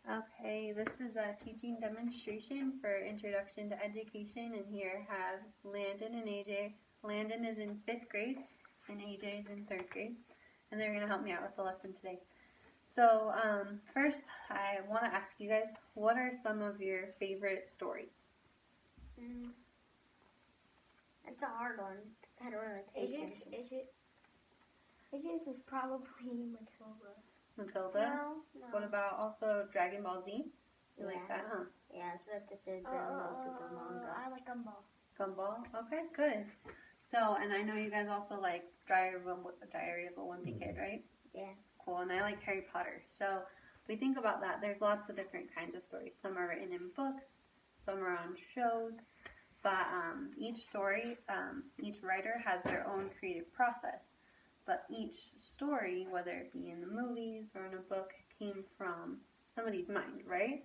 Okay, this is a teaching demonstration for Introduction to Education, and here I have Landon and AJ. Landon is in 5th grade, and AJ is in 3rd grade, and they're going to help me out with the lesson today. So, first, I want to ask you guys, what are some of your favorite stories? It's a hard one. I don't really pay attention. AJ's is probably Matilda. Matilda? No. What about also Dragon Ball Z? You like that, huh? Yeah, that's what this is. Dragon Ball Super manga. I like Gumball. Gumball? Okay, good. So, and I know you guys also like Diary of a Wimpy Kid, right? Yeah. Cool, and I like Harry Potter. So, if we think about that, there's lots of different kinds of stories. Some are written in books, some are on shows, but each story, each writer has their own creative process. But each story, whether it be in the movies or in a book, came from somebody's mind, right?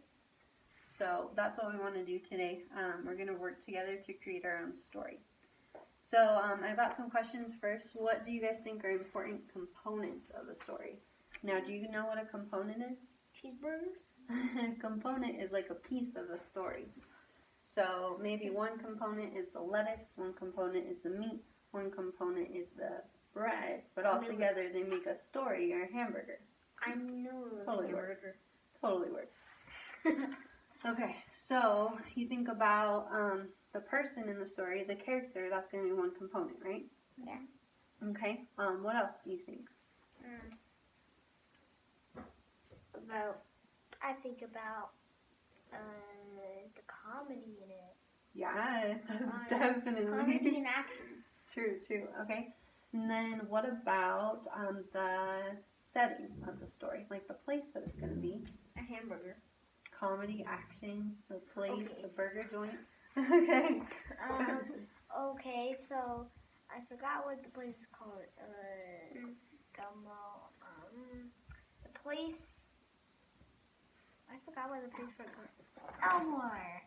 So that's what we want to do today. We're going to work together to create our own story. So I've got some questions first. What do you guys think are important components of a story? Now, do you know what a component is? Cheeseburgers? A component is like a piece of a story. So maybe one component is the lettuce, one component is the meat, one component is the bread, but all together they make a story or a hamburger. I knew it was Totally works. Totally works. Okay, so you think about the person in the story, the character, that's going to be one component, right? Yeah. Okay, what else do you think? I think about the comedy in it. Yeah, that's definitely. Comedy and action. True. Okay. And then what about the setting of the story? Like the place that it's going to be. A hamburger. Comedy, action, the place, Okay. The burger joint. Okay. Okay, so I forgot what the place is called. Gumball. The place. I forgot what the place for Elmore.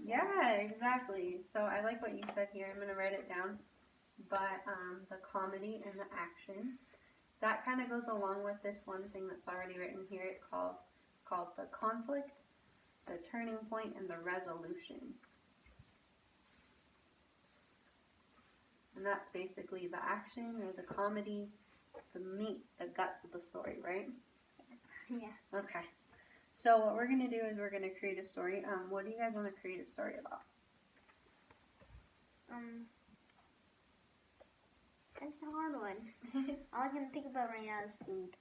Yeah, exactly. So I like what you said here. I'm going to write it down. But the comedy and the action, that kind of goes along with this one thing that's already written here. It's called the conflict, the turning point, and the resolution. And that's basically the action or the comedy, the meat, the guts of the story, right? Yeah. Okay. So what we're going to do is we're going to create a story. What do you guys want to create a story about? That's a hard one. All I can think about right now is food.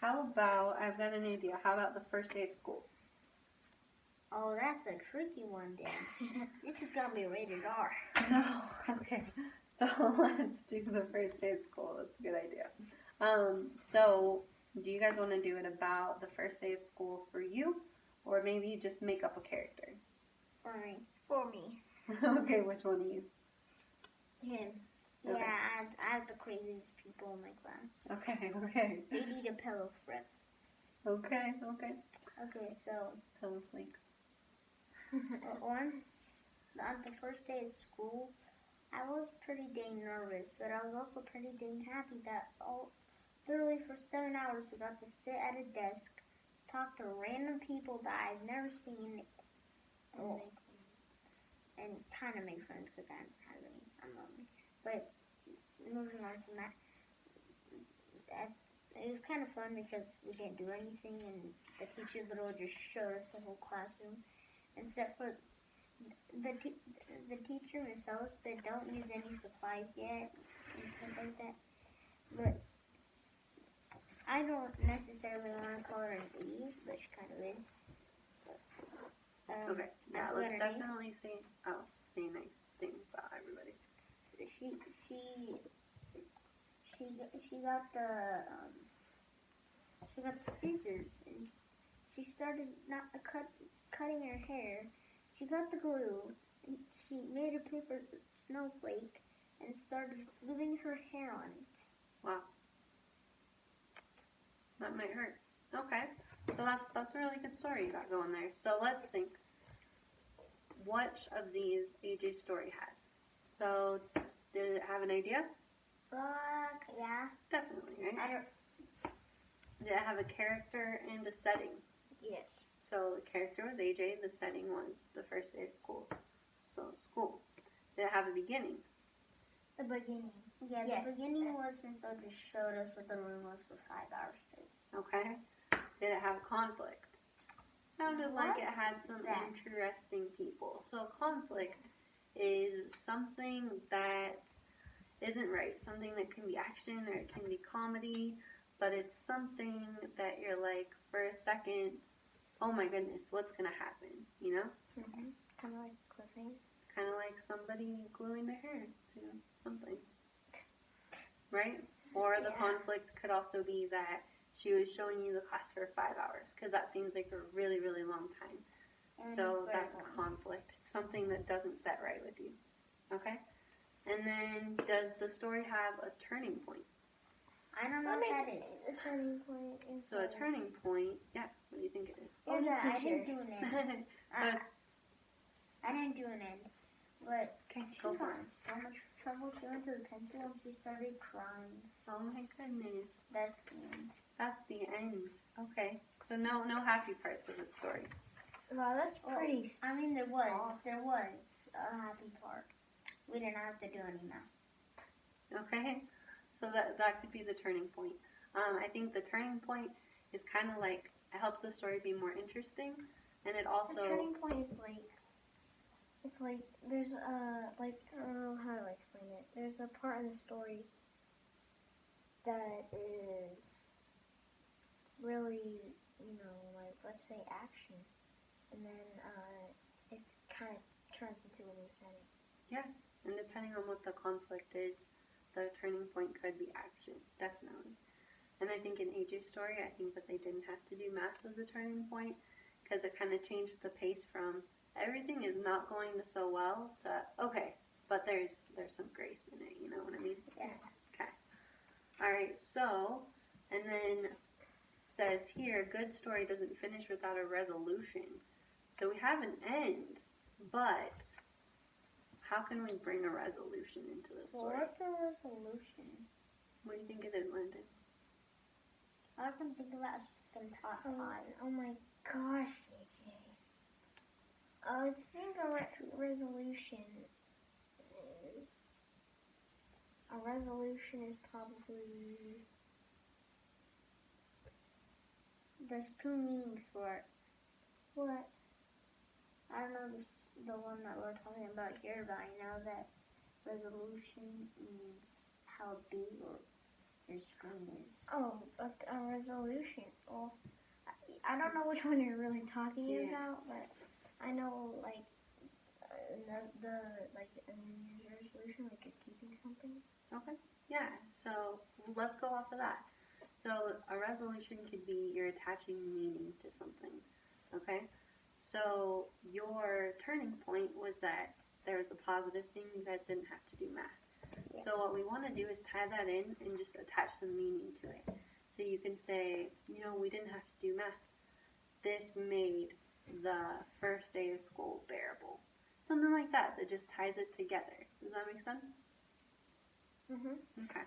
How about, I've got an idea. How about the first day of school? Oh, that's a tricky one, Dan. This is gonna be rated R. No, okay. So let's do the first day of school. That's a good idea. So do you guys want to do it about the first day of school for you, or maybe just make up a character? For me. Okay, which one are you? Him. Okay. Yeah, I have the craziest people in my class. Okay. They need a pillow for it. Okay. Okay, so Pillow flakes. once on the first day of school, I was pretty dang nervous, but I was also pretty dang happy that literally for 7 hours we got to sit at a desk, talk to random people that I've never seen, and kind of make friends because I'm lonely. But moving on from that, it was kind of fun because we didn't do anything, and the teacher literally just showed us the whole classroom, except for the teacher themselves. They don't use any supplies yet and stuff like that. But I don't necessarily want to call her an idiot, but she kind of is. Okay. Yeah, let's definitely say nice things about everybody. She got the scissors, and she started cutting her hair. She got the glue, and she made a paper snowflake and started gluing her hair on it. Wow. That might hurt. Okay. So that's a really good story you got going there. So let's think. Which of these AJ's story has? So, did it have an idea? Yeah. Definitely, right? Did it have a character and a setting? Yes. So the character was AJ, the setting was the first day of school. So school. Did it have a beginning? The beginning. Yeah, Yes. the beginning was when Soul just showed us what the room was for 5 hours straight. Okay. Did it have conflict? Sounded like it had some That. interesting people. So conflict is something that isn't right. Something that can be action or it can be comedy, but it's something that you're like, for a second, oh my goodness, what's going to happen? You know? Mm-hmm. Kind of like cliffhanger. Kind of like somebody gluing their hair to something. Right? Or the Yeah. conflict could also be that she was showing you the class for 5 hours, because that seems like a really, really long time. And So very that's long. conflict. It's something that doesn't set right with you. Okay? And then, does the story have a turning point? I don't know what that is. A turning point. So a turning point, yeah, what do you think it is? Here's the I teacher. didn't do an end. So, I didn't do an end. But okay, she go got for in it. so much trouble. She went to the principal and she started crying. Oh my goodness. That's the end. That's the end. Okay. So no happy parts of the story. Wow, that's Well, pretty. I mean, there was a happy part. We didn't have to do any math. Okay? So that could be the turning point. I think the turning point is kind of like, it helps the story be more interesting, and it also... The turning point is like, it's like there's like I don't know how to explain it. There's a part in the story that is really, like let's say action, and then it kind of turns into a new setting. And depending on what the conflict is, the turning point could be action, definitely. And I think in AJ's story, I think that they didn't have to do math as a turning point, because it kind of changed the pace from everything is not going so well to, okay, but there's some grace in it, you know what I mean? Yeah. Okay. Alright, so, and then it says here, good story doesn't finish without a resolution. So we have an end, but how can we bring a resolution into the Well, story? what's the resolution? What do you think it is, Landon? I can think about some top five. Oh my gosh, AJ. I think a resolution is probably There's 2 meanings for it. what? I don't know the one that we're talking about here, but I know that resolution means how big or your screen is. Oh, a resolution. Well, I don't know which one you're really talking Yeah. about, but I know like the like a New Year's resolution, like you're keeping something. Okay. Yeah, so let's go off of that. So a resolution could be you're attaching meaning to something. Okay? So your turning point was that there was a positive thing, you guys didn't have to do math. Yeah. So what we want to do is tie that in and just attach some meaning to it. So you can say, we didn't have to do math. This made the first day of school bearable. Something like that just ties it together. Does that make sense? Mhm. Okay.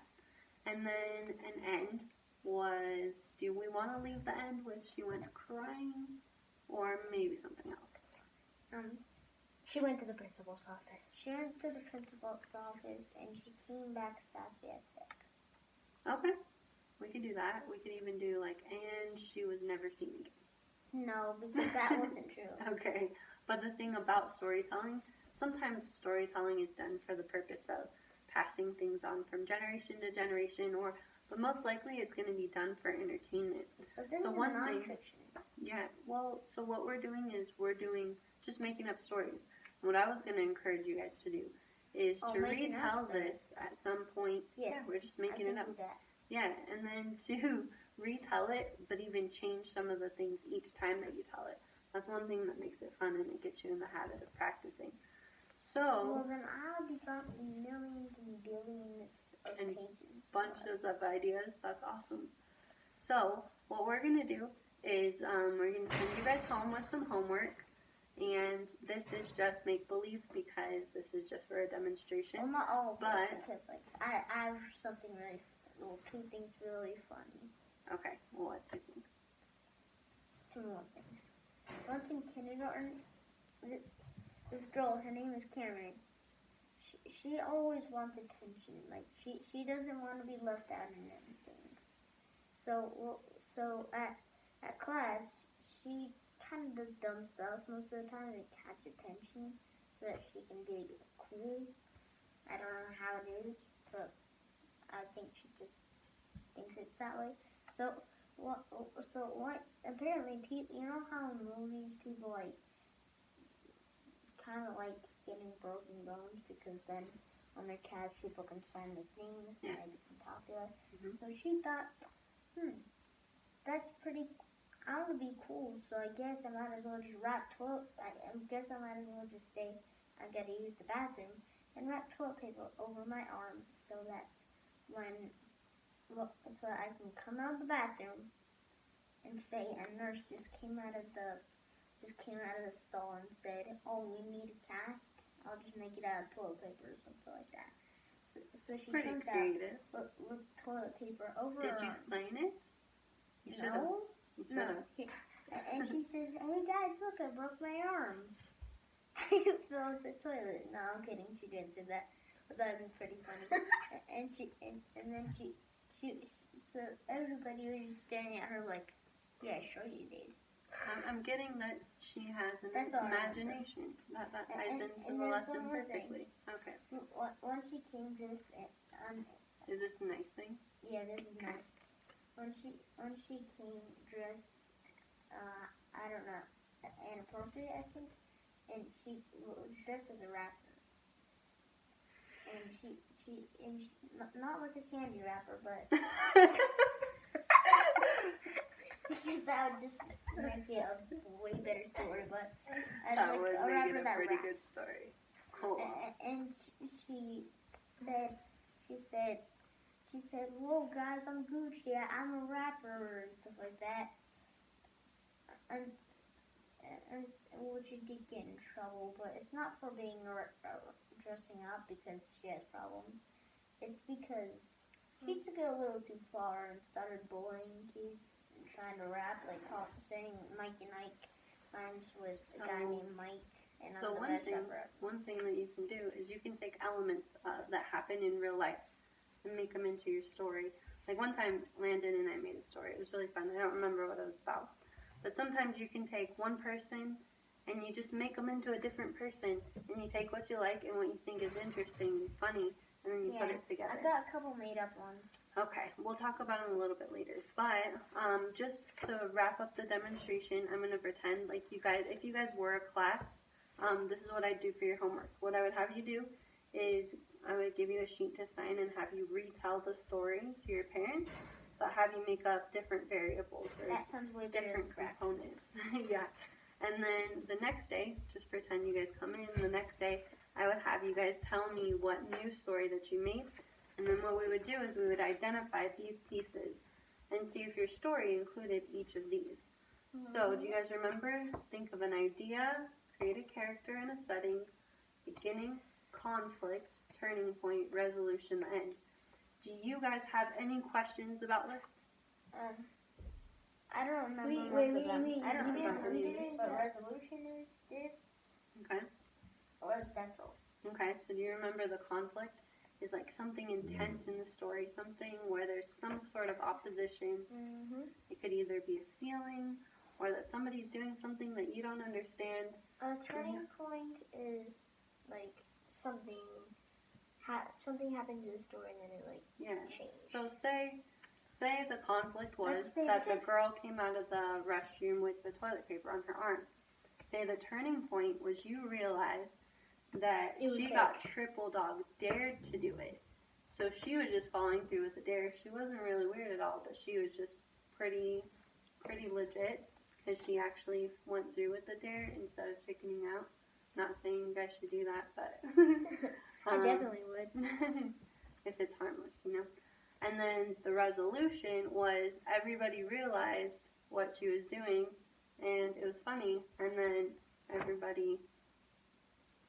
And then an end was, do we want to leave the end with she went crying or maybe something else? She went to the principal's office. She went to the principal's office and she came back sassy as heck. Okay. We could do that. We could even do like, and she was never seen again. No, because that wasn't true. Okay. But the thing about storytelling, sometimes storytelling is done for the purpose of passing things on from generation to generation, but most likely it's going to be done for entertainment. But this So is one thing- non-fiction. Yeah, well, so what we're doing is just making up stories. What I was going to encourage you guys to do is to making up retell stories. this at some point. Yes, Yeah, we're just making I it can up. do that. Yeah, and then to retell it, but even change some of the things each time that you tell it. That's one thing that makes it fun and it gets you in the habit of practicing. So, Well, then I'll be found millions and billions of And pages. bunches of ideas. That's awesome. So, what we're going to do is we're going to send you guys home with some homework. And this is just make-believe because this is just for a demonstration. Well, not all of But- it, because like I have something really, well, 2 things really funny. Okay, well, what do you think? Two more. normal things. Once in kindergarten, this girl, her name is Cameron. She always wants attention. Like she doesn't want to be left out in anything. So at class, she kind of does dumb stuff most of the time to catch attention, so that she can be cool. I don't know how it is, but I think she just thinks it's that way. So what? Apparently, you know how in movies people like kind of like getting broken bones because then on their cast people can sign their names and they become popular. Mhm. So she thought, that's pretty. I want to be cool, so I guess I might as well just wrap toilet. I guess I might as well just say I gotta use the bathroom and wrap toilet paper over my arm so that so I can come out of the bathroom and say a nurse just came out of the stall and said, "Oh, we need a cast. I'll just make it out of toilet paper or something like that." So she Pretty comes creative. out with toilet paper over Did her you arm. sign it? You should have. No. You should No. have. And she says, "Hey guys, look, I broke my arm." I fell off the toilet. No, I'm kidding. She didn't say that, but that'd be pretty funny. and then so everybody was just staring at her like, "Yeah, sure you did." I'm getting that she has an That's all I imagination. That ties And- into and the there's lesson one more thing. perfectly. Okay. Once she came dressed, Is this a nice thing? yeah, this is nice. When she came dressed, I don't know, inappropriate, I think, and she was dressed as a rapper, and she not like a candy rapper, but because that would just make it a way better story, but as That like would a make rapper it a that pretty raps. good story. Cool. And she said, "Whoa, guys, I'm Gucci. I'm a rapper," and stuff like that. And which she did get in trouble, but it's not for being dressing up because she has problems. It's because she took it a little too far and started bullying kids and trying to rap, like saying Mike and Ike rhymes with a guy So- named Mike. And So I'm the best rapper. one thing that you can do is you can take elements that happen in real life and make them into your story. Like one time, Landon and I made a story. It was really fun. I don't remember what it was about. But sometimes you can take one person and you just make them into a different person. And you take what you like and what you think is interesting and funny, and then you put it together. I've got a couple made up ones. Okay, we'll talk about them a little bit later. But just to wrap up the demonstration, I'm going to pretend like if you guys were a class, this is what I'd do for your homework. What I would have you do is I would give you a sheet to sign and have you retell the story to your parents, but have you make up different variables or That sounds way better different than practice. components. Yeah. And then the next day, just pretend you guys come in. The next day, I would have you guys tell me what new story that you made. And then what we would do is we would identify these pieces and see if your story included each of these. So do you guys remember? Think of an idea, create a character and a setting, beginning, conflict, turning point, resolution, end. Do you guys have any questions about this? I don't remember Wait, most wait, of them. wait, I don't wait, remember wait, this, but resolution is this, Okay. or that's all. Okay, so do you remember the conflict is like something intense in the story, something where there's some sort of opposition. Mm-hmm. It could either be a feeling or that somebody's doing something that you don't understand. A turning point is like something happened to the story and then it like Yeah. changed. So say the conflict was Let's say- that the girl came out of the restroom with the toilet paper on her arm. Say the turning point was you realized that It was she fake. got triple dog dared to do it. So she was just following through with the dare. She wasn't really weird at all, but she was just pretty legit because she actually went through with the dare instead of chickening out. Not saying you guys should do that, but I definitely would. if it's harmless, you know. And then the resolution was everybody realized what she was doing, and it was funny, and then everybody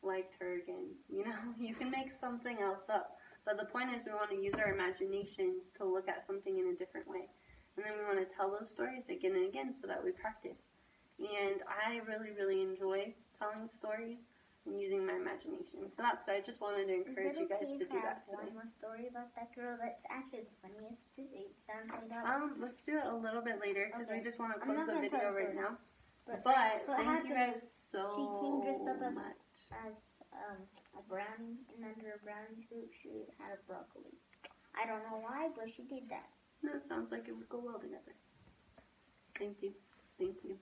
liked her again. You know, you can make something else up. But the point is we want to use our imaginations to look at something in a different way. And then we want to tell those stories again and again so that we practice. and I really, really enjoy telling stories and using my imagination. So that's what I just wanted to encourage you guys to do that one today. more story about that girl that's actually the funniest to date? Sounds made up. Let's do it a little bit later because we Okay. just want to I'm close not the gonna video tell the right story. now. But But what thank you guys happened so she came dressed up much. as a brownie, and under a brownie suit she had a broccoli. I don't know why, but she did that. That sounds like it would go well together. Thank you. Thank you.